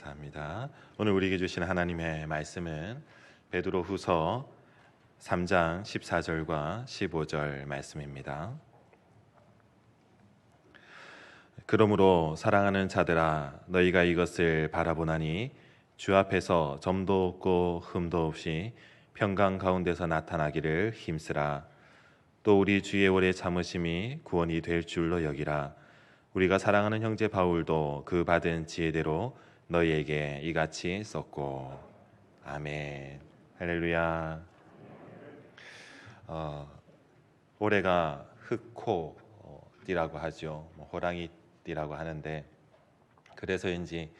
감사합니다. 오늘 우리에게 주신 하나님의 말씀은 베드로후서 3장 14절과 15절 말씀입니다. 그러므로 사랑하는 자들아 너희가 이것을 바라보나니 주 앞에서 점도 없고 흠도 없이 평강 가운데서 나타나기를 힘쓰라. 또 우리 주의 오래 참으심이 구원이 될 줄로 여기라. 우리가 사랑하는 형제 바울도 그 받은 지혜대로 너희에게 이같이 썼고. 아멘. 할렐루야. 올해가 흑호띠라고 하죠. 호랑이띠라고 하는데, 그래서인지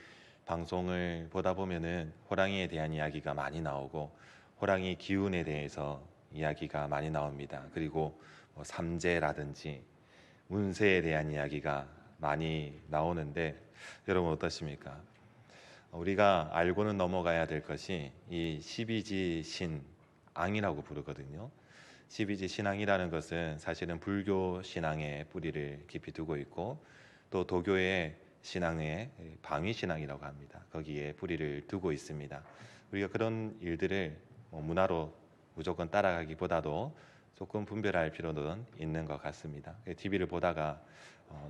방송을 보다 보면은 호랑이에 대한 이야기가 많이 나오고 호랑이 기운에 대해서 이야기가 많이 나옵니다. 그리고 삼재라든지 운세에 대한 이야기가 많이 나오는데, 여러분 어떠십니까? 우리가 알고는 넘어가야 될 것이 이 12지 신앙이라고 부르거든요. 12지 신앙이라는 것은 사실은 불교 신앙의 뿌리를 깊이 두고 있고, 또 도교의 신앙의 방위신앙이라고 합니다. 거기에 뿌리를 두고 있습니다. 우리가 그런 일들을 문화로 무조건 따라가기보다도 조금 분별할 필요는 있는 것 같습니다. TV를 보다가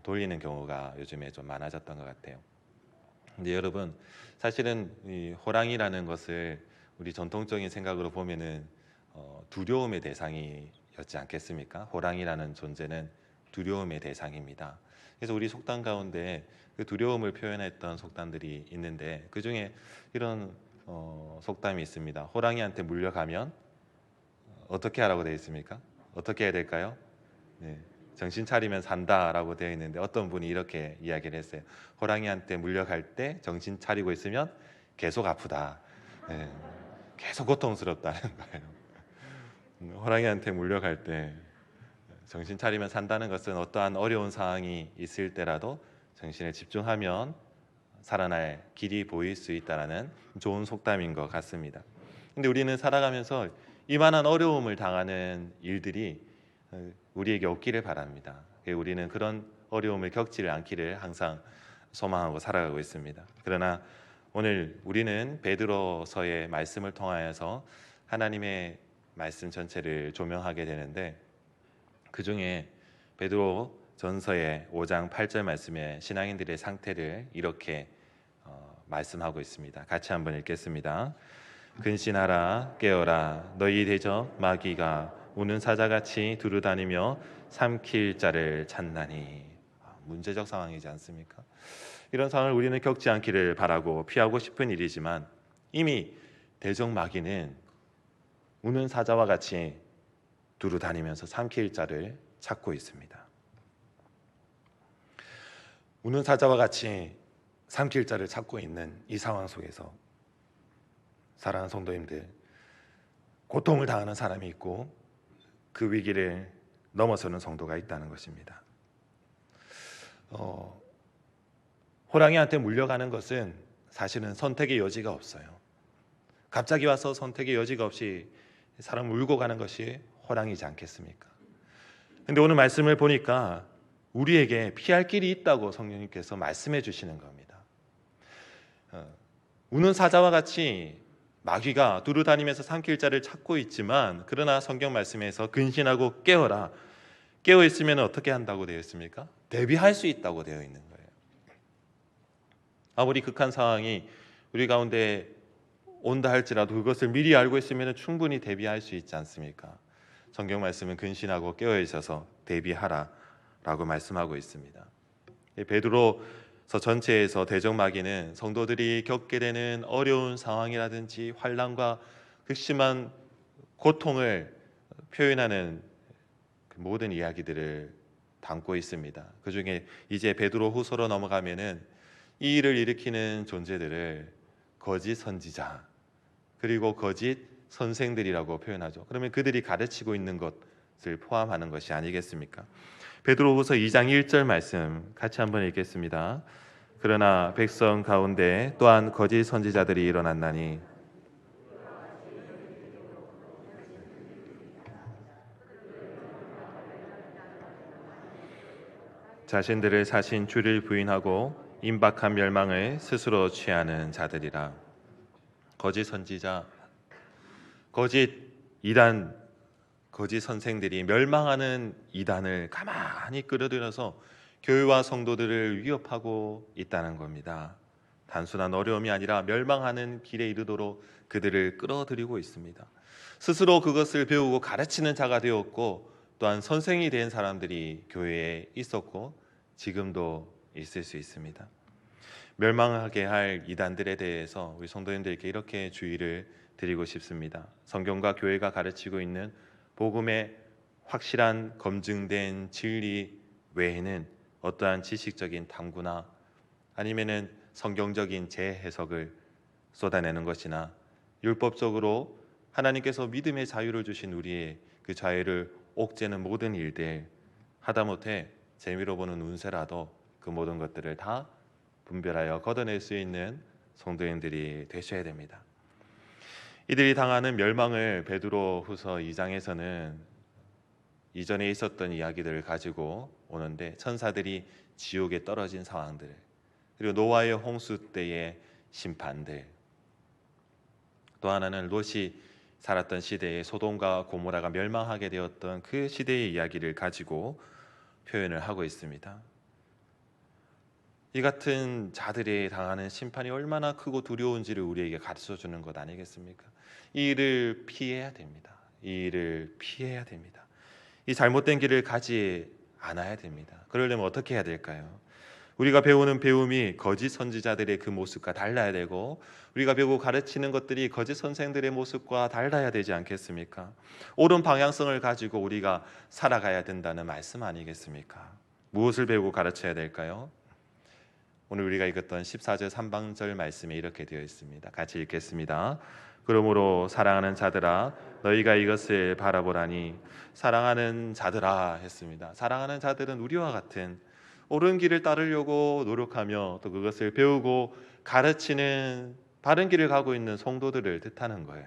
돌리는 경우가 요즘에 좀 많아졌던 것 같아요. 근데 여러분, 사실은 이 호랑이라는 것을 우리 전통적인 생각으로 보면은 두려움의 대상이었지 않겠습니까? 호랑이라는 존재는 두려움의 대상입니다. 그래서 우리 속담 가운데 그 두려움을 표현했던 속담들이 있는데, 그 중에 이런 속담이 있습니다. 호랑이한테 물려가면 어떻게 하라고 되어 있습니까? 어떻게 해야 될까요? 네, 정신 차리면 산다라고 되어 있는데, 어떤 분이 이렇게 이야기를 했어요. 호랑이한테 물려갈 때 정신 차리고 있으면 계속 아프다. 네, 계속 고통스럽다는 거예요. 호랑이한테 물려갈 때 정신 차리면 산다는 것은 어떠한 어려운 상황이 있을 때라도 정신에 집중하면 살아날 길이 보일 수 있다라는 좋은 속담인 것 같습니다. 근데 우리는 살아가면서 이만한 어려움을 당하는 일들이 우리에게 없기를 바랍니다. 우리는 그런 어려움을 겪지를 않기를 항상 소망하고 살아가고 있습니다. 그러나 오늘 우리는 베드로서의 말씀을 통하여서 하나님의 말씀 전체를 조명하게 되는데, 그 중에 베드로 전서의 5장 8절 말씀에 신앙인들의 상태를 이렇게 말씀하고 있습니다. 같이 한번 읽겠습니다. 근신하라, 깨어라. 너희 대적 마귀가 우는 사자같이 두루다니며 삼킬 자를 찾나니. 문제적 상황이지 않습니까? 이런 상황을 우리는 겪지 않기를 바라고 피하고 싶은 일이지만, 이미 대적 마귀는 우는 사자와 같이 두루다니면서 삼킬 자를 찾고 있습니다. 우는 사자와 같이 삼킬 자를 찾고 있는 이 상황 속에서 사랑하는 성도님들, 고통을 당하는 사람이 있고 그 위기를 넘어서는 성도가 있다는 것입니다. 호랑이한테 물려가는 것은 사실은 선택의 여지가 없어요. 갑자기 와서 선택의 여지가 없이 사람을 울고 가는 것이 호랑이지 않겠습니까? 근데 오늘 말씀을 보니까 우리에게 피할 길이 있다고 성령님께서 말씀해 주시는 겁니다. 우는 사자와 같이 마귀가 두루다니면서 삼킬 자를 찾고 있지만, 그러나 성경 말씀에서 근신하고 깨어라. 깨어 있으면 어떻게 한다고 되어 있습니까? 대비할 수 있다고 되어 있는 거예요. 아무리 극한 상황이 우리 가운데 온다 할지라도 그것을 미리 알고 있으면 충분히 대비할 수 있지 않습니까? 성경 말씀은 근신하고 깨어 있어서 대비하라 라고 말씀하고 있습니다. 베드로서 전체에서 대적 마귀는 성도들이 겪게 되는 어려운 상황이라든지 환난과 극심한 고통을 표현하는 모든 이야기들을 담고 있습니다. 그 중에 이제 베드로 후서로 넘어가면은 이 일을 일으키는 존재들을 거짓 선지자 그리고 거짓 선생들이라고 표현하죠. 그러면 그들이 가르치고 있는 것을 포함하는 것이 아니겠습니까? 베드로후서 2장 1절 말씀 같이 한번 읽겠습니다. 그러나 백성 가운데 또한 거짓 선지자들이 일어났나니 자신들을 사신 주를 부인하고 임박한 멸망을 스스로 취하는 자들이라. 거짓 선지자, 거짓 이단, 거짓 선생들이 멸망하는 이단을 가만히 끌어들여서 교회와 성도들을 위협하고 있다는 겁니다. 단순한 어려움이 아니라 멸망하는 길에 이르도록 그들을 끌어들이고 있습니다. 스스로 그것을 배우고 가르치는 자가 되었고, 또한 선생이 된 사람들이 교회에 있었고 지금도 있을 수 있습니다. 멸망하게 할 이단들에 대해서 우리 성도님들께 이렇게 주의를 드리고 싶습니다. 성경과 교회가 가르치고 있는 복음의 확실한 검증된 진리 외에는 어떠한 지식적인 탐구나 아니면은 성경적인 재해석을 쏟아내는 것이나 율법적으로 하나님께서 믿음의 자유를 주신 우리의 그 자유를 옥죄는 모든 일들, 하다못해 재미로 보는 운세라도 그 모든 것들을 다 분별하여 걷어낼 수 있는 성도님들이 되셔야 됩니다. 이들이 당하는 멸망을 베드로후서 2장에서는 이전에 있었던 이야기들을 가지고 오는데, 천사들이 지옥에 떨어진 상황들, 그리고 노아의 홍수 때의 심판들, 또 하나는 롯이 살았던 시대에 소돔과 고모라가 멸망하게 되었던 그 시대의 이야기를 가지고 표현을 하고 있습니다. 이 같은 자들이 당하는 심판이 얼마나 크고 두려운지를 우리에게 가르쳐 주는 것 아니겠습니까? 이 일을 피해야 됩니다. 이 일을 피해야 됩니다. 이 잘못된 길을 가지 않아야 됩니다. 그러려면 어떻게 해야 될까요? 우리가 배우는 배움이 거짓 선지자들의 그 모습과 달라야 되고, 우리가 배우고 가르치는 것들이 거짓 선생들의 모습과 달라야 되지 않겠습니까? 옳은 방향성을 가지고 우리가 살아가야 된다는 말씀 아니겠습니까? 무엇을 배우고 가르쳐야 될까요? 오늘 우리가 읽었던 14절 3방절 말씀에 이렇게 되어 있습니다. 같이 읽겠습니다. 그러므로 사랑하는 자들아 너희가 이것을 바라보라니. 사랑하는 자들아 했습니다. 사랑하는 자들은 우리와 같은 옳은 길을 따르려고 노력하며 또 그것을 배우고 가르치는 바른 길을 가고 있는 성도들을 뜻하는 거예요.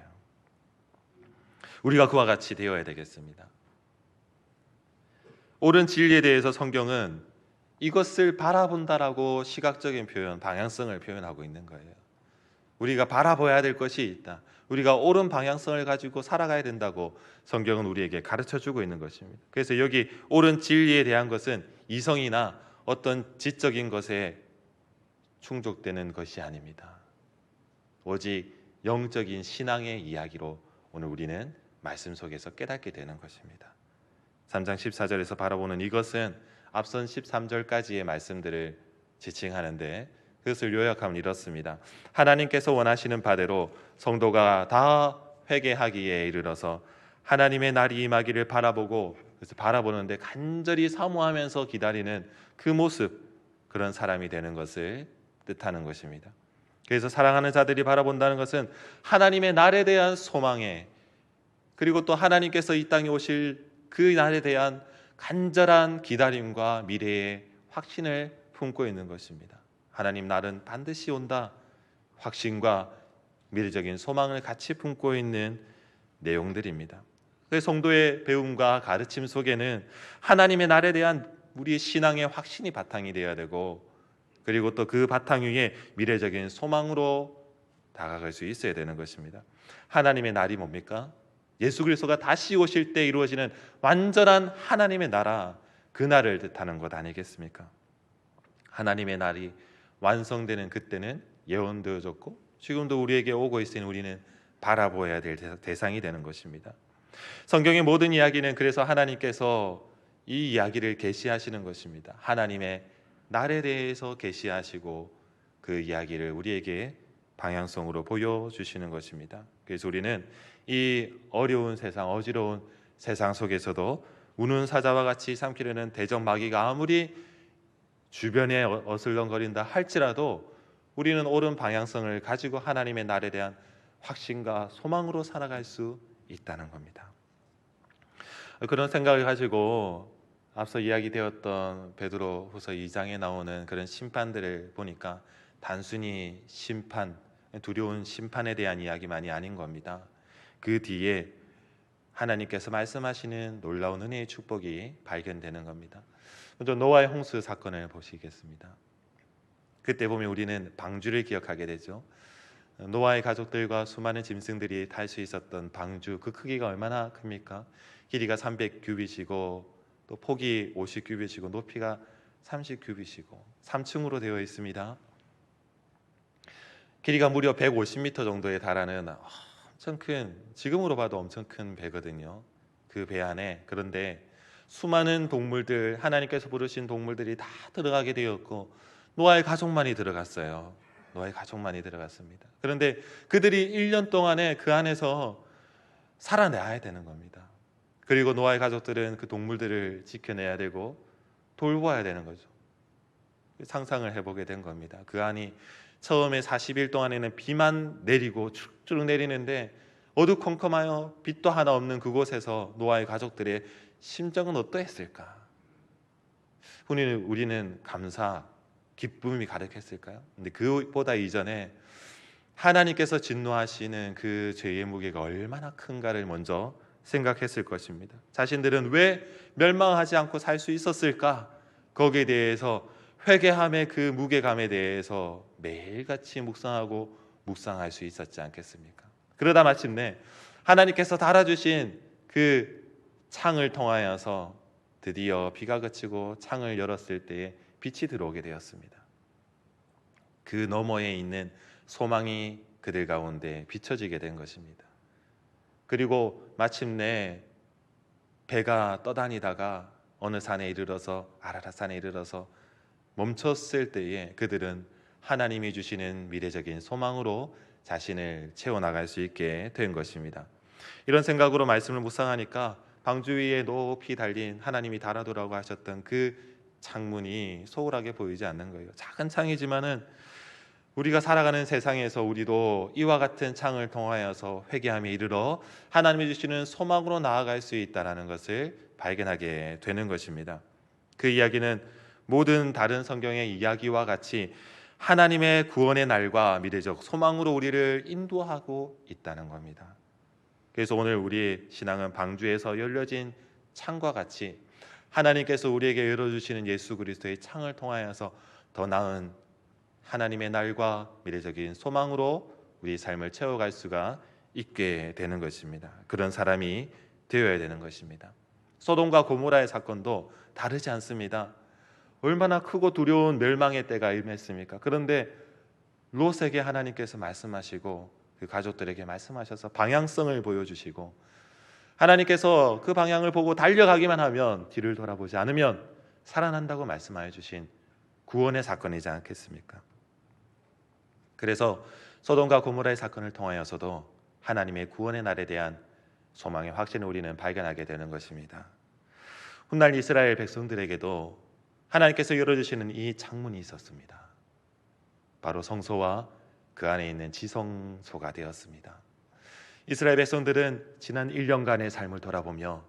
우리가 그와 같이 되어야 되겠습니다. 옳은 진리에 대해서 성경은 이것을 바라본다라고 시각적인 표현, 방향성을 표현하고 있는 거예요. 우리가 바라봐야 될 것이 있다. 우리가 옳은 방향성을 가지고 살아가야 된다고 성경은 우리에게 가르쳐주고 있는 것입니다. 그래서 여기 옳은 진리에 대한 것은 이성이나 어떤 지적인 것에 충족되는 것이 아닙니다. 오직 영적인 신앙의 이야기로 오늘 우리는 말씀 속에서 깨닫게 되는 것입니다. 3장 14절에서 바라보는 이것은 앞선 13절까지의 말씀들을 지칭하는데, 그것을 요약하면 이렇습니다. 하나님께서 원하시는 바대로 성도가 다 회개하기에 이르러서 하나님의 날이 임하기를 바라보고, 그래서 바라보는데 간절히 사모하면서 기다리는 그 모습, 그런 사람이 되는 것을 뜻하는 것입니다. 그래서 사랑하는 자들이 바라본다는 것은 하나님의 날에 대한 소망에, 그리고 또 하나님께서 이 땅에 오실 그 날에 대한 간절한 기다림과 미래의 확신을 품고 있는 것입니다. 하나님 날은 반드시 온다. 확신과 미래적인 소망을 같이 품고 있는 내용들입니다. 성도의 배움과 가르침 속에는 하나님의 날에 대한 우리의 신앙의 확신이 바탕이 되어야 되고, 그리고 또 그 바탕 위에 미래적인 소망으로 다가갈 수 있어야 되는 것입니다. 하나님의 날이 뭡니까? 예수 그리스도가 다시 오실 때 이루어지는 완전한 하나님의 나라, 그 날을 뜻하는 것 아니겠습니까? 하나님의 날이 완성되는 그때는 예언되어졌고 지금도 우리에게 오고 있으니 우리는 바라보아야 될 대상이 되는 것입니다. 성경의 모든 이야기는 그래서 하나님께서 이 이야기를 계시하시는 것입니다. 하나님의 날에 대해서 계시하시고 그 이야기를 우리에게 방향성으로 보여주시는 것입니다. 그래서 우리는 이 어려운 세상, 어지러운 세상 속에서도 우는 사자와 같이 삼키려는 대적 마귀가 아무리 주변에 어슬렁거린다 할지라도 우리는 옳은 방향성을 가지고 하나님의 날에 대한 확신과 소망으로 살아갈 수 있다는 겁니다. 그런 생각을 가지고 앞서 이야기되었던 베드로후서 2장에 나오는 그런 심판들을 보니까 단순히 심판, 두려운 심판에 대한 이야기만이 아닌 겁니다. 그 뒤에 하나님께서 말씀하시는 놀라운 은혜의 축복이 발견되는 겁니다. 먼저 노아의 홍수 사건을 보시겠습니다. 그때 보면 우리는 방주를 기억하게 되죠. 노아의 가족들과 수많은 짐승들이 탈 수 있었던 방주, 그 크기가 얼마나 큽니까? 길이가 300규빗이고 또 폭이 50규빗이고 높이가 30규빗이고 3층으로 되어 있습니다. 길이가 무려 150m 정도에 달하는 엄청 큰, 지금으로 봐도 엄청 큰 배거든요. 그 배 안에, 그런데 수많은 동물들, 하나님께서 부르신 동물들이 다 들어가게 되었고 노아의 가족만이 들어갔어요. 노아의 가족만이 들어갔습니다. 그런데 그들이 1년 동안에 그 안에서 살아내야 되는 겁니다. 그리고 노아의 가족들은 그 동물들을 지켜내야 되고 돌보아야 되는 거죠. 상상을 해보게 된 겁니다. 그 안이 처음에 40일 동안에는 비만 내리고 쭉쭉 내리는데 어두컴컴하여 빛도 하나 없는 그곳에서 노아의 가족들의 심정은 어떠했을까? 우리는 감사, 기쁨이 가득했을까요? 근데 그보다 이전에 하나님께서 진노하시는 그 죄의 무게가 얼마나 큰가를 먼저 생각했을 것입니다. 자신들은 왜 멸망하지 않고 살 수 있었을까? 거기에 대해서 회개함의 그 무게감에 대해서 매일같이 묵상할 수 있었지 않겠습니까? 그러다 마침내 하나님께서 달아주신 그 창을 통하여서 드디어 비가 그치고 창을 열었을 때에 빛이 들어오게 되었습니다. 그 너머에 있는 소망이 그들 가운데 비춰지게 된 것입니다. 그리고 마침내 배가 떠다니다가 어느 산에 이르러서 아라랏산에 이르러서 멈췄을 때에 그들은 하나님이 주시는 미래적인 소망으로 자신을 채워나갈 수 있게 된 것입니다. 이런 생각으로 말씀을 묵상하니까 방주 위에 높이 달린 하나님이 달아두라고 하셨던 그 창문이 소홀하게 보이지 않는 거예요. 작은 창이지만은 우리가 살아가는 세상에서 우리도 이와 같은 창을 통하여서 회개함에 이르러 하나님이 주시는 소망으로 나아갈 수 있다는 것을 발견하게 되는 것입니다. 그 이야기는 모든 다른 성경의 이야기와 같이 하나님의 구원의 날과 미래적 소망으로 우리를 인도하고 있다는 겁니다. 그래서 오늘 우리의 신앙은 방주에서 열려진 창과 같이 하나님께서 우리에게 열어주시는 예수 그리스도의 창을 통하여서 더 나은 하나님의 날과 미래적인 소망으로 우리 삶을 채워갈 수가 있게 되는 것입니다. 그런 사람이 되어야 되는 것입니다. 소돔과 고모라의 사건도 다르지 않습니다. 얼마나 크고 두려운 멸망의 때가 임했습니까? 그런데 롯에게 하나님께서 말씀하시고 그 가족들에게 말씀하셔서 방향성을 보여주시고 하나님께서 그 방향을 보고 달려가기만 하면 뒤를 돌아보지 않으면 살아난다고 말씀하여 주신 구원의 사건이지 않겠습니까? 그래서 소돔과 고모라의 사건을 통하여서도 하나님의 구원의 날에 대한 소망의 확신을 우리는 발견하게 되는 것입니다. 훗날 이스라엘 백성들에게도 하나님께서 열어주시는 이 창문이 있었습니다. 바로 성소와 그 안에 있는 지성소가 되었습니다. 이스라엘 백성들은 지난 1년간의 삶을 돌아보며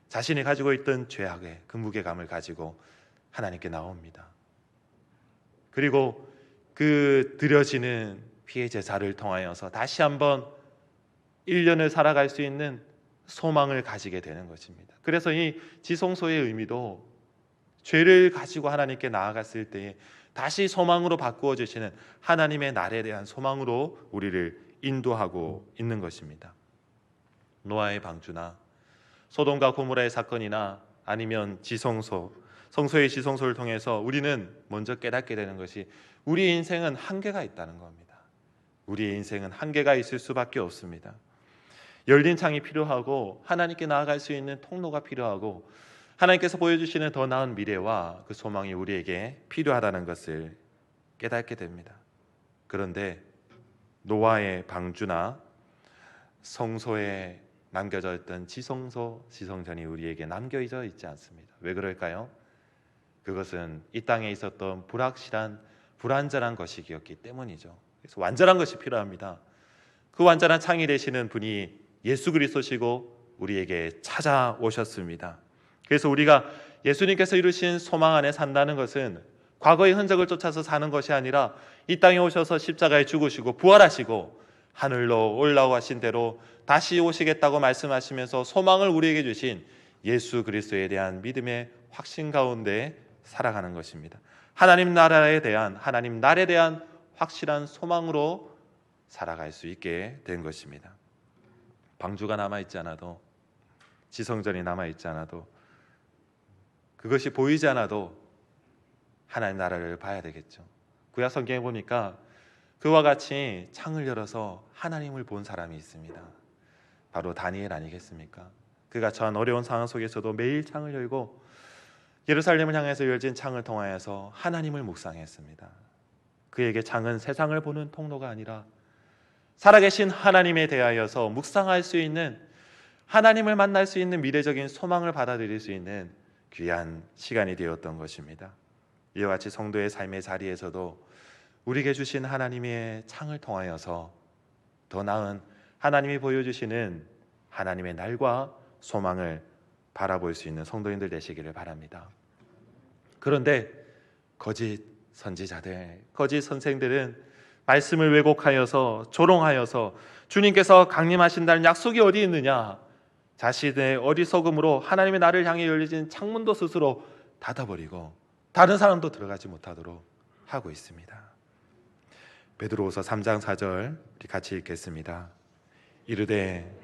자신이 가지고 있던 죄악의 그 무게감을 가지고 하나님께 나옵니다. 그리고 그 드려지는 피의 제사를 통하여서 다시 한번 1년을 살아갈 수 있는 소망을 가지게 되는 것입니다. 그래서 이 지성소의 의미도 죄를 가지고 하나님께 나아갔을 때에 다시 소망으로 바꾸어 주시는 하나님의 날에 대한 소망으로 우리를 인도하고 있는 것입니다. 노아의 방주나 소돔과 고모라의 사건이나 아니면 성소의 지성소를 통해서 우리는 먼저 깨닫게 되는 것이 우리 인생은 한계가 있다는 겁니다. 우리의 인생은 한계가 있을 수밖에 없습니다. 열린 창이 필요하고 하나님께 나아갈 수 있는 통로가 필요하고 하나님께서 보여주시는 더 나은 미래와 그 소망이 우리에게 필요하다는 것을 깨닫게 됩니다. 그런데 노아의 방주나 성소에 남겨져 있던 지성전이 우리에게 남겨져 있지 않습니다. 왜 그럴까요? 그것은 이 땅에 있었던 불확실한 불완전한 것이었기 때문이죠. 그래서 완전한 것이 필요합니다. 그 완전한 창이 되시는 분이 예수 그리스도시고 우리에게 찾아오셨습니다. 그래서 우리가 예수님께서 이루신 소망 안에 산다는 것은 과거의 흔적을 쫓아서 사는 것이 아니라 이 땅에 오셔서 십자가에 죽으시고 부활하시고 하늘로 올라가신 대로 다시 오시겠다고 말씀하시면서 소망을 우리에게 주신 예수 그리스도에 대한 믿음의 확신 가운데 살아가는 것입니다. 하나님 나라에 대한 하나님 날에 대한 확실한 소망으로 살아갈 수 있게 된 것입니다. 방주가 남아있지 않아도, 지성전이 남아있지 않아도, 그것이 보이지 않아도 하나님 나라를 봐야 되겠죠. 구약 성경에 보니까 그와 같이 창을 열어서 하나님을 본 사람이 있습니다. 바로 다니엘 아니겠습니까? 그가 처한 어려운 상황 속에서도 매일 창을 열고 예루살렘을 향해서 열진 창을 통하여서 하나님을 묵상했습니다. 그에게 창은 세상을 보는 통로가 아니라 살아계신 하나님에 대하여서 묵상할 수 있는, 하나님을 만날 수 있는 미래적인 소망을 받아들일 수 있는 귀한 시간이 되었던 것입니다. 이와 같이 성도의 삶의 자리에서도 우리에게 주신 하나님의 창을 통하여서 더 나은 하나님이 보여주시는 하나님의 날과 소망을 바라볼 수 있는 성도인들 되시기를 바랍니다. 그런데 거짓 선지자들, 거짓 선생들은 말씀을 왜곡하여서 조롱하여서 주님께서 강림하신다는 약속이 어디 있느냐, 자신의 어리석음으로 하나님의 나를 향해 열려진 창문도 스스로 닫아버리고 다른 사람도 들어가지 못하도록 하고 있습니다. 베드로후서 3장 4절 우리 같이 읽겠습니다. 이르되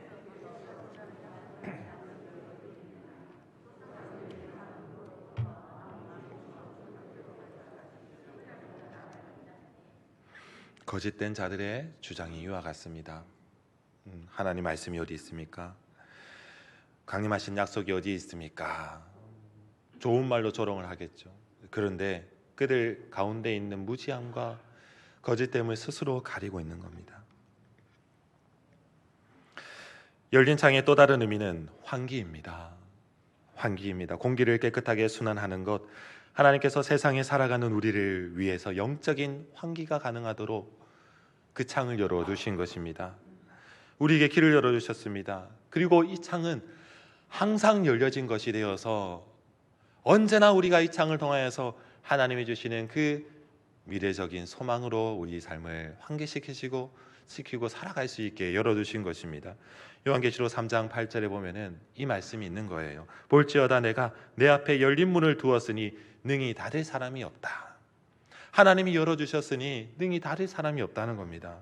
거짓된 자들의 주장이 이와 같습니다. 하나님 말씀이 어디 있습니까? 강림하신 약속이 어디 있습니까? 좋은 말로 조롱을 하겠죠. 그런데 그들 가운데 있는 무지함과 거짓됨을 스스로 가리고 있는 겁니다. 열린 창의 또 다른 의미는 환기입니다. 환기입니다. 공기를 깨끗하게 순환하는 것, 하나님께서 세상에 살아가는 우리를 위해서 영적인 환기가 가능하도록 그 창을 열어두신 것입니다. 우리에게 길을 열어주셨습니다. 그리고 이 창은 항상 열려진 것이 되어서 언제나 우리가 이 창을 통하여서 하나님이 주시는 그 미래적인 소망으로 우리 삶을 환기시키고 살아갈 수 있게 열어두신 것입니다. 요한계시록 3장 8절에 보면은 이 말씀이 있는 거예요. 볼지어다 내가 내 앞에 열린 문을 두었으니 능히 닫을 사람이 없다. 하나님이 열어주셨으니 능히 닫을 사람이 없다는 겁니다.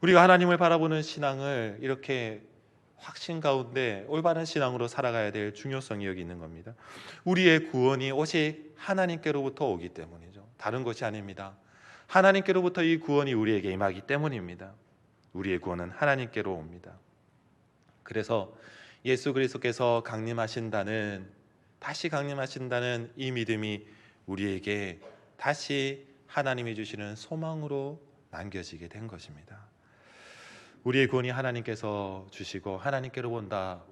우리가 하나님을 바라보는 신앙을 이렇게 확신 가운데 올바른 신앙으로 살아가야 될 중요성이 여기 있는 겁니다. 우리의 구원이 오직 하나님께로부터 오기 때문이죠. 다른 것이 아닙니다. 하나님께로부터 이 구원이 우리에게 임하기 때문입니다. 우리의 구원은 하나님께로 옵니다. 그래서 예수 그리스도께서 다시 강림하신다는 이 믿음이 우리에게 다시 하나님이 주시는 소망으로 남겨지게 된 것입니다. 우리의 구원이 하나님께서 주시고 하나님께로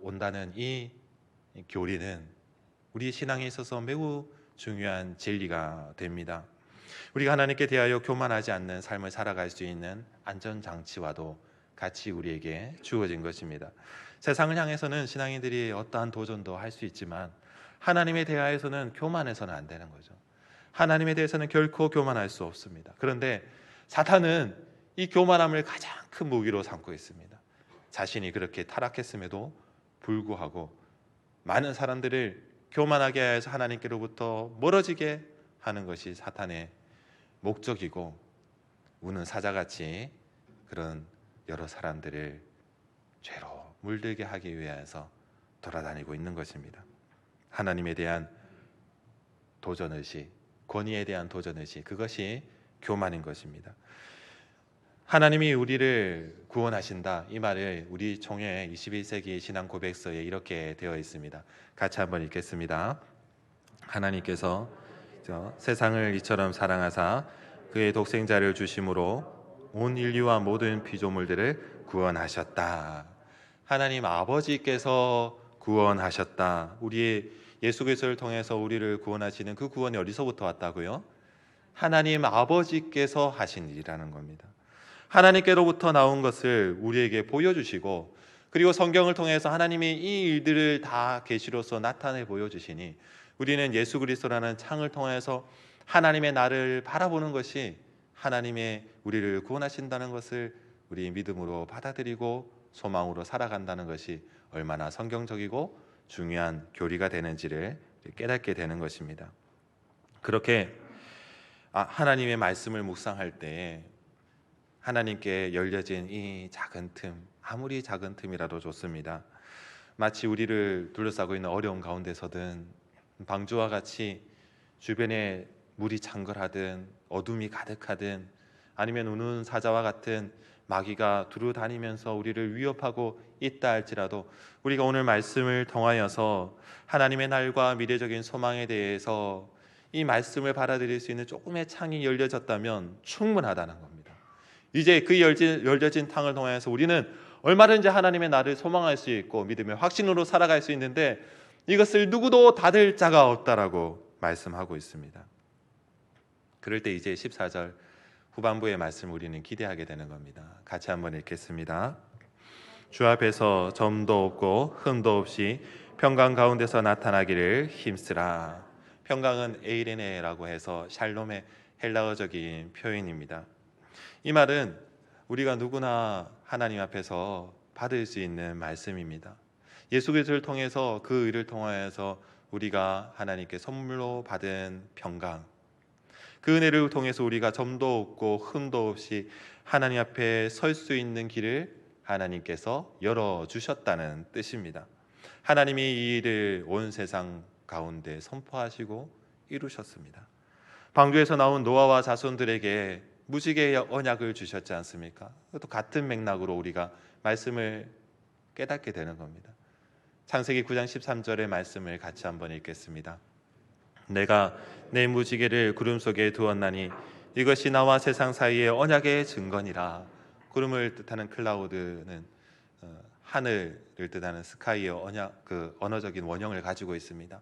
온다는 이 교리는 우리 신앙에 있어서 매우 중요한 진리가 됩니다. 우리가 하나님께 대하여 교만하지 않는 삶을 살아갈 수 있는 안전장치와도 같이 우리에게 주어진 것입니다. 세상을 향해서는 신앙인들이 어떠한 도전도 할 수 있지만 하나님에 대하여서는 교만해서는 안 되는 거죠. 하나님에 대해서는 결코 교만할 수 없습니다. 그런데 사탄은 이 교만함을 가장 큰 무기로 삼고 있습니다. 자신이 그렇게 타락했음에도 불구하고 많은 사람들을 교만하게 해서 하나님께로부터 멀어지게 하는 것이 사탄의 목적이고, 우는 사자같이 그런 여러 사람들을 죄로 물들게 하기 위해서 돌아다니고 있는 것입니다. 하나님에 대한 도전의식, 권위에 대한 도전의식, 그것이 교만인 것입니다. 하나님이 우리를 구원하신다, 이 말을 우리 총회 21세기 신앙 고백서에 이렇게 되어 있습니다. 같이 한번 읽겠습니다. 하나님께서 세상을 이처럼 사랑하사 그의 독생자를 주심으로 온 인류와 모든 피조물들을 구원하셨다. 하나님 아버지께서 구원하셨다. 우리의 예수 그리스도를 통해서 우리를 구원하시는 그 구원이 어디서부터 왔다고요? 하나님 아버지께서 하신 일이라는 겁니다. 하나님께로부터 나온 것을 우리에게 보여주시고, 그리고 성경을 통해서 하나님이 이 일들을 다 계시로서 나타내 보여주시니 우리는 예수 그리스도라는 창을 통해서 하나님의 나를 바라보는 것이 하나님의 우리를 구원하신다는 것을 우리 믿음으로 받아들이고 소망으로 살아간다는 것이 얼마나 성경적이고 중요한 교리가 되는지를 깨닫게 되는 것입니다. 그렇게 하나님의 말씀을 묵상할 때 하나님께 열려진 이 작은 틈, 아무리 작은 틈이라도 좋습니다. 마치 우리를 둘러싸고 있는 어려운 가운데서든 방주와 같이 주변에 물이 창궐하든 어둠이 가득하든 아니면 우는 사자와 같은 마귀가 두루 다니면서 우리를 위협하고 있다 할지라도 우리가 오늘 말씀을 통하여서 하나님의 날과 미래적인 소망에 대해서 이 말씀을 받아들일 수 있는 조금의 창이 열려졌다면 충분하다는 겁니다. 이제 그 열려진 창을 통해서 우리는 얼마든지 하나님의 나를 소망할 수 있고 믿음의 확신으로 살아갈 수 있는데 이것을 누구도 닫을 자가 없다라고 말씀하고 있습니다. 그럴 때 이제 14절 후반부의 말씀을 우리는 기대하게 되는 겁니다. 같이 한번 읽겠습니다. 주 앞에서 점도 없고 흠도 없이 평강 가운데서 나타나기를 힘쓰라. 평강은 에이레네라고 해서 샬롬의 헬라어적인 표현입니다. 이 말은 우리가 누구나 하나님 앞에서 받을 수 있는 말씀입니다. 예수 그리스도를 통해서 그 의를 통하여서 우리가 하나님께 선물로 받은 평강, 그 은혜를 통해서 우리가 점도 없고 흠도 없이 하나님 앞에 설 수 있는 길을 하나님께서 열어주셨다는 뜻입니다. 하나님이 이 일을 온 세상 가운데 선포하시고 이루셨습니다. 방주에서 나온 노아와 자손들에게 무지개의 언약을 주셨지 않습니까? 또 같은 맥락으로 우리가 말씀을 깨닫게 되는 겁니다. 창세기 9장 13절의 말씀을 같이 한번 읽겠습니다. 내가 내 무지개를 구름 속에 두었나니 이것이 나와 세상 사이의 언약의 증거니라. 구름을 뜻하는 클라우드는 하늘을 뜻하는 스카이의 언약, 그 언어적인 원형을 가지고 있습니다.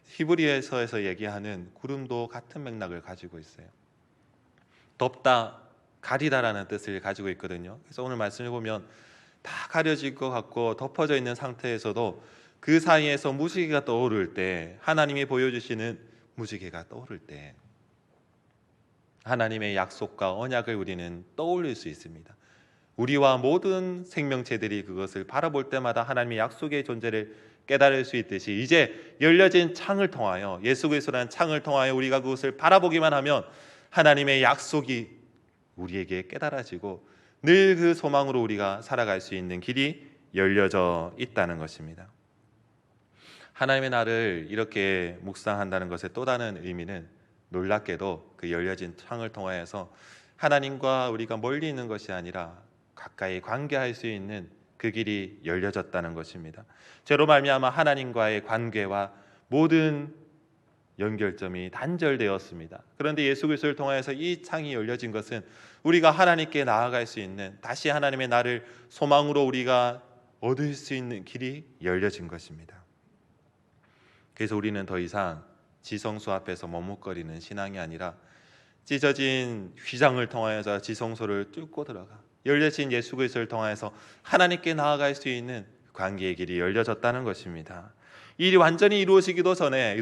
히브리서에서 얘기하는 구름도 같은 맥락을 가지고 있어요. 덮다, 가리다라는 뜻을 가지고 있거든요. 그래서 오늘 말씀을 보면 다 가려질 것 같고 덮어져 있는 상태에서도 그 사이에서 무지개가 떠오를 때, 하나님이 보여주시는 무지개가 떠오를 때 하나님의 약속과 언약을 우리는 떠올릴 수 있습니다. 우리와 모든 생명체들이 그것을 바라볼 때마다 하나님의 약속의 존재를 깨달을 수 있듯이 이제 열려진 창을 통하여, 예수 그리스도라는 창을 통하여 우리가 그것을 바라보기만 하면 하나님의 약속이 우리에게 깨달아지고 늘 그 소망으로 우리가 살아갈 수 있는 길이 열려져 있다는 것입니다. 하나님의 나를 이렇게 묵상한다는 것의 또 다른 의미는 놀랍게도 그 열려진 창을 통하여서 하나님과 우리가 멀리 있는 것이 아니라 가까이 관계할 수 있는 그 길이 열려졌다는 것입니다. 죄로 말미암아 하나님과의 관계와 모든 연결점이 단절되었습니다. 그런데 예수 그리스도를 통하여서 이 창이 열려진 것은 우리가 하나님께 나아갈 수 있는, 다시 하나님의 나를 소망으로 우리가 얻을 수 있는 길이 열려진 것입니다. 그래서 우리는 더 이상 지성소 앞에서 머뭇거리는 신앙이 아니라 찢어진 휘장을 통하여서 지성소를 뚫고 들어가 열려진 예수 그리스도를 통하여서 하나님께 나아갈 수 있는 관계의 길이 열려졌다는 것입니다. 이 일이 완전히 이루어지기도 전에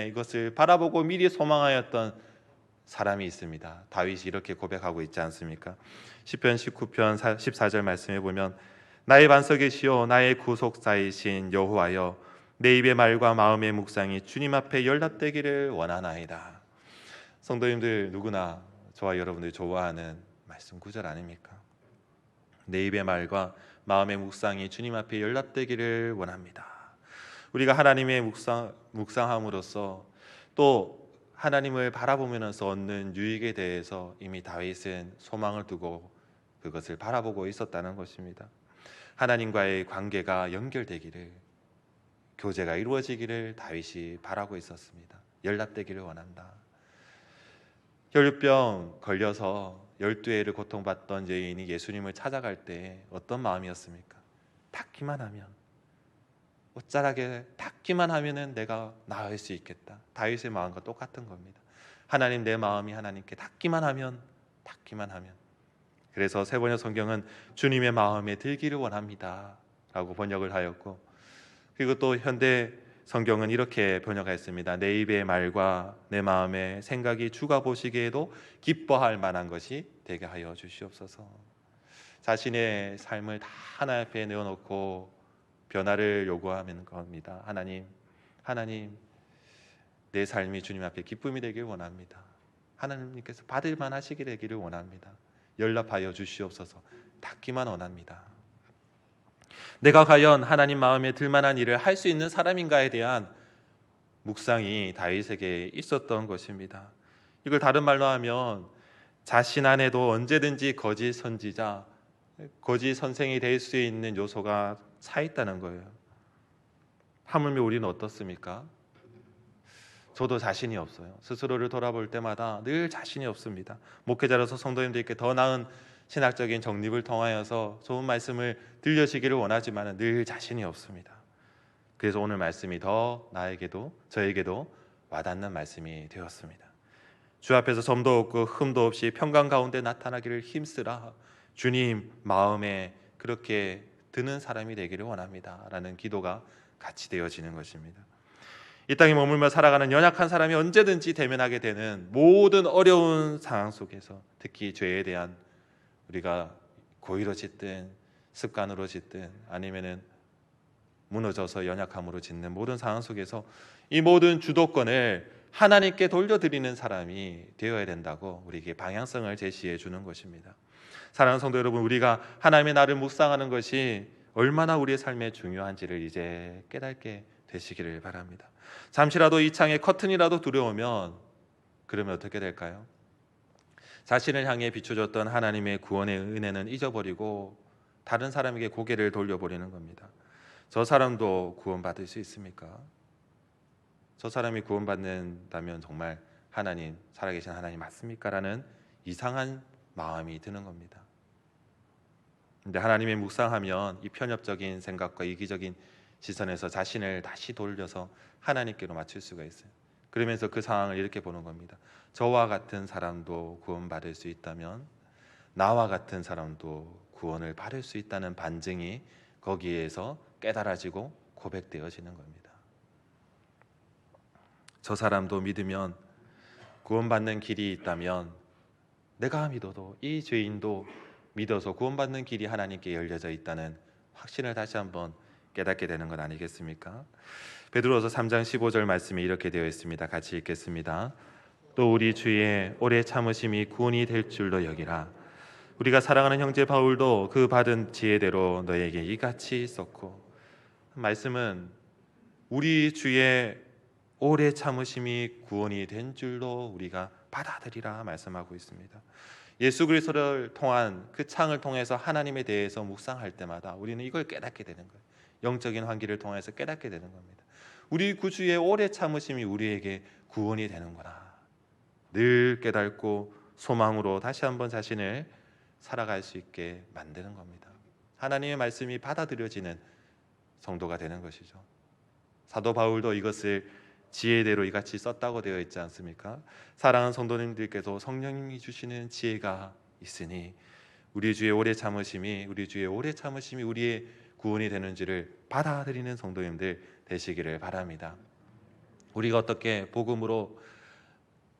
이것을 바라보고 미리 소망하였던 사람이 있습니다. 다윗이 이렇게 고백하고 있지 않습니까? 시편 19편 14절 말씀에 보면 나의 반석이시요 나의 구속사이신 여호와여 내 입의 말과 마음의 묵상이 주님 앞에 연락되기를 원하나이다. 성도님들 누구나 저와 여러분들이 좋아하는 말씀 구절 아닙니까? 내 입의 말과 마음의 묵상이 주님 앞에 연락되기를 원합니다. 우리가 하나님의 묵상함으로써 또 하나님을 바라보면서 얻는 유익에 대해서 이미 다윗은 소망을 두고 그것을 바라보고 있었다는 것입니다. 하나님과의 관계가 연결되기를, 교제가 이루어지기를 다윗이 바라고 있었습니다. 연락되기를 원한다. 혈류병 걸려서 12해를 고통받던 여인이 예수님을 찾아갈 때 어떤 마음이었습니까? 닿기만 하면, 옷자락에 닿기만 하면은 내가 나을 수 있겠다. 다윗의 마음과 똑같은 겁니다. 하나님, 내 마음이 하나님께 닿기만 하면. 그래서 세번역 성경은 주님의 마음에 들기를 원합니다 라고 번역을 하였고, 그리고 또 현대 성경은 이렇게 번역했습니다. 내 입의 말과 내 마음의 생각이 주가 보시기에도 기뻐할 만한 것이 되게 하여 주시옵소서. 자신의 삶을 다 하나님 앞에 내어놓고 변화를 요구하는 겁니다. 하나님, 내 삶이 주님 앞에 기쁨이 되길 원합니다. 하나님께서 받을만 하시게 되기를 원합니다. 연락하여 주시옵소서. 닿기만 원합니다. 내가 과연 하나님 마음에 들만한 일을 할 수 있는 사람인가에 대한 묵상이 다윗에게 있었던 것입니다. 이걸 다른 말로 하면 자신 안에도 언제든지 거짓 선지자, 거짓 선생이 될 수 있는 요소가 차 있다는 거예요. 하물며 우리는 어떻습니까? 저도 자신이 없어요. 스스로를 돌아볼 때마다 늘 자신이 없습니다. 목회자로서 성도님들께 더 나은 신학적인 정립을 통하여서 좋은 말씀을 들려주기를 원하지만 늘 자신이 없습니다. 그래서 오늘 말씀이 더 나에게도 저에게도 와닿는 말씀이 되었습니다. 주 앞에서 점도 없고 흠도 없이 평강 가운데 나타나기를 힘쓰라. 주님 마음에 그렇게 드는 사람이 되기를 원합니다 라는 기도가 같이 되어지는 것입니다. 이 땅에 머물며 살아가는 연약한 사람이 언제든지 대면하게 되는 모든 어려운 상황 속에서 특히 죄에 대한 우리가 고의로 짓든 습관으로 짓든 아니면은 무너져서 연약함으로 짓는 모든 상황 속에서 이 모든 주도권을 하나님께 돌려드리는 사람이 되어야 된다고 우리에게 방향성을 제시해 주는 것입니다. 사랑하는 성도 여러분, 우리가 하나님의 나를 묵상하는 것이 얼마나 우리의 삶에 중요한지를 이제 깨닫게 되시기를 바랍니다. 잠시라도 이 창에 커튼이라도 들어오면 그러면 어떻게 될까요? 자신을 향해 비춰줬던 하나님의 구원의 은혜는 잊어버리고 다른 사람에게 고개를 돌려버리는 겁니다. 저 사람도 구원받을 수 있습니까? 저 사람이 구원받는다면 정말 하나님, 살아계신 하나님 맞습니까? 라는 이상한 마음이 드는 겁니다. 근데 하나님의 묵상하면 이 편협적인 생각과 이기적인 시선에서 자신을 다시 돌려서 하나님께로 맞출 수가 있어요. 그러면서 그 상황을 이렇게 보는 겁니다. 저와 같은 사람도 구원받을 수 있다면 나와 같은 사람도 구원을 받을 수 있다는 반증이 거기에서 깨달아지고 고백되어지는 겁니다. 저 사람도 믿으면 구원받는 길이 있다면 내가 믿어도 이 죄인도 믿어서 구원받는 길이 하나님께 열려져 있다는 확신을 다시 한번 깨닫게 되는 것 아니겠습니까? 베드로서 3장 15절 말씀이 이렇게 되어 있습니다. 같이 읽겠습니다. 또 우리 주의 오래 참으심이 구원이 될 줄로 여기라. 우리가 사랑하는 형제 바울도 그 받은 지혜대로 너에게 이같이 썼고, 말씀은 우리 주의 오래 참으심이 구원이 된 줄로 우리가 받아들이라 말씀하고 있습니다. 예수 그리스도를 통한 그 창을 통해서 하나님에 대해서 묵상할 때마다 우리는 이걸 깨닫게 되는 거예요. 영적인 환기를 통해서 깨닫게 되는 겁니다. 우리 구주의 오래 참으심이 우리에게 구원이 되는구나. 늘 깨닫고 소망으로 다시 한번 자신을 살아갈 수 있게 만드는 겁니다. 하나님의 말씀이 받아들여지는 성도가 되는 것이죠. 사도 바울도 이것을 지혜대로 이같이 썼다고 되어 있지 않습니까? 사랑하는 성도님들께서 성령님이 주시는 지혜가 있으니 우리 주의 오래 참으심이 우리의 구원이 되는지를 받아들이는 성도님들 되시기를 바랍니다. 우리가 어떻게 복음으로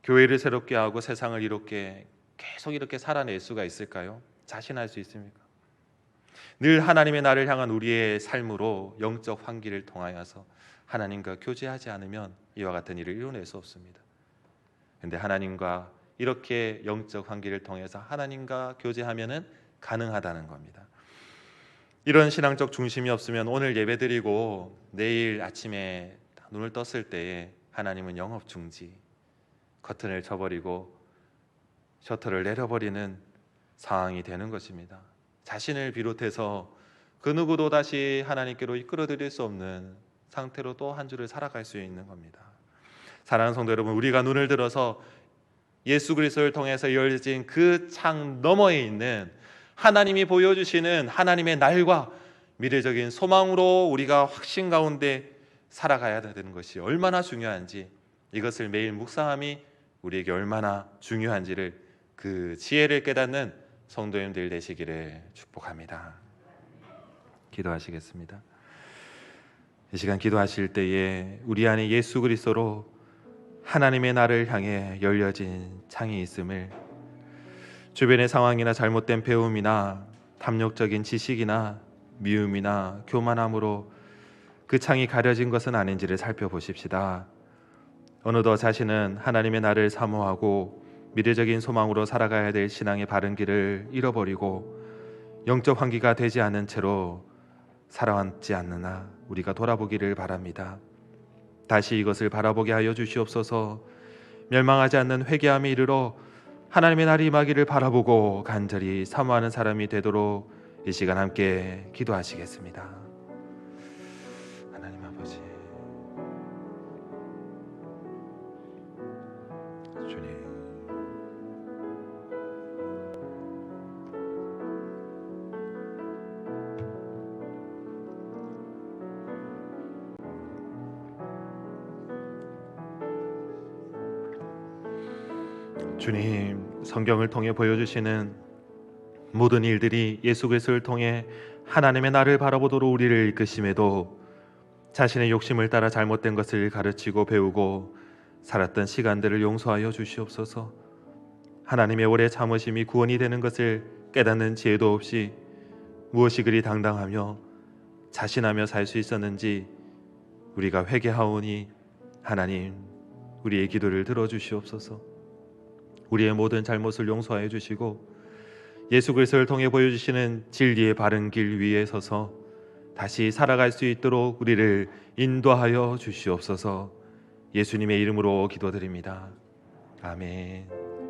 교회를 새롭게 하고 세상을 이롭게 계속 이렇게 살아낼 수가 있을까요? 자신할 수 있습니까? 늘 하나님의 나를 향한 우리의 삶으로 영적 환기를 통하여서 하나님과 교제하지 않으면 이와 같은 일을 이뤄낼 수 없습니다. 그런데 하나님과 이렇게 영적 환기를 통해서 하나님과 교제하면은 가능하다는 겁니다. 이런 신앙적 중심이 없으면 오늘 예배드리고 내일 아침에 눈을 떴을 때에 하나님은 영업 중지, 커튼을 쳐버리고 셔터를 내려버리는 상황이 되는 것입니다. 자신을 비롯해서 그 누구도 다시 하나님께로 이끌어드릴 수 없는 상태로 또 한 주를 살아갈 수 있는 겁니다. 사랑하는 성도 여러분, 우리가 눈을 들어서 예수 그리스도를 통해서 열려진 그 창 너머에 있는 하나님이 보여주시는 하나님의 날과 미래적인 소망으로 우리가 확신 가운데 살아가야 되는 것이 얼마나 중요한지, 이것을 매일 묵상함이 우리에게 얼마나 중요한지를 그 지혜를 깨닫는 성도님들 되시기를 축복합니다. 기도하시겠습니다. 이 시간 기도하실 때에 우리 안에 예수 그리스도로 하나님의 나를 향해 열려진 창이 있음을, 주변의 상황이나 잘못된 배움이나 탐욕적인 지식이나 미움이나 교만함으로 그 창이 가려진 것은 아닌지를 살펴보십시다. 어느덧 자신은 하나님의 나를 사모하고 미래적인 소망으로 살아가야 될 신앙의 바른 길을 잃어버리고 영적 환기가 되지 않은 채로 살아왔지 않느냐 우리가 돌아보기를 바랍니다. 다시 이것을 바라보게 하여 주시옵소서. 멸망하지 않는 회개함에 이르러 하나님의 날이 임하기를 바라보고 간절히 사모하는 사람이 되도록 이 시간 함께 기도하시겠습니다. 하나님 아버지, 주님, 주님, 성경을 통해 보여주시는 모든 일들이 예수 그리스도를 통해 하나님의 나를 바라보도록 우리를 이끄심에도 자신의 욕심을 따라 잘못된 것을 가르치고 배우고 살았던 시간들을 용서하여 주시옵소서. 하나님의 오래 참으심이 구원이 되는 것을 깨닫는 지혜도 없이 무엇이 그리 당당하며 자신하며 살 수 있었는지 우리가 회개하오니 하나님 우리의 기도를 들어주시옵소서. 우리의 모든 잘못을 용서하여 주시고 예수 그리스도를 통해 보여주시는 진리의 바른 길 위에 서서 다시 살아갈 수 있도록 우리를 인도하여 주시옵소서. 예수님의 이름으로 기도드립니다. 아멘.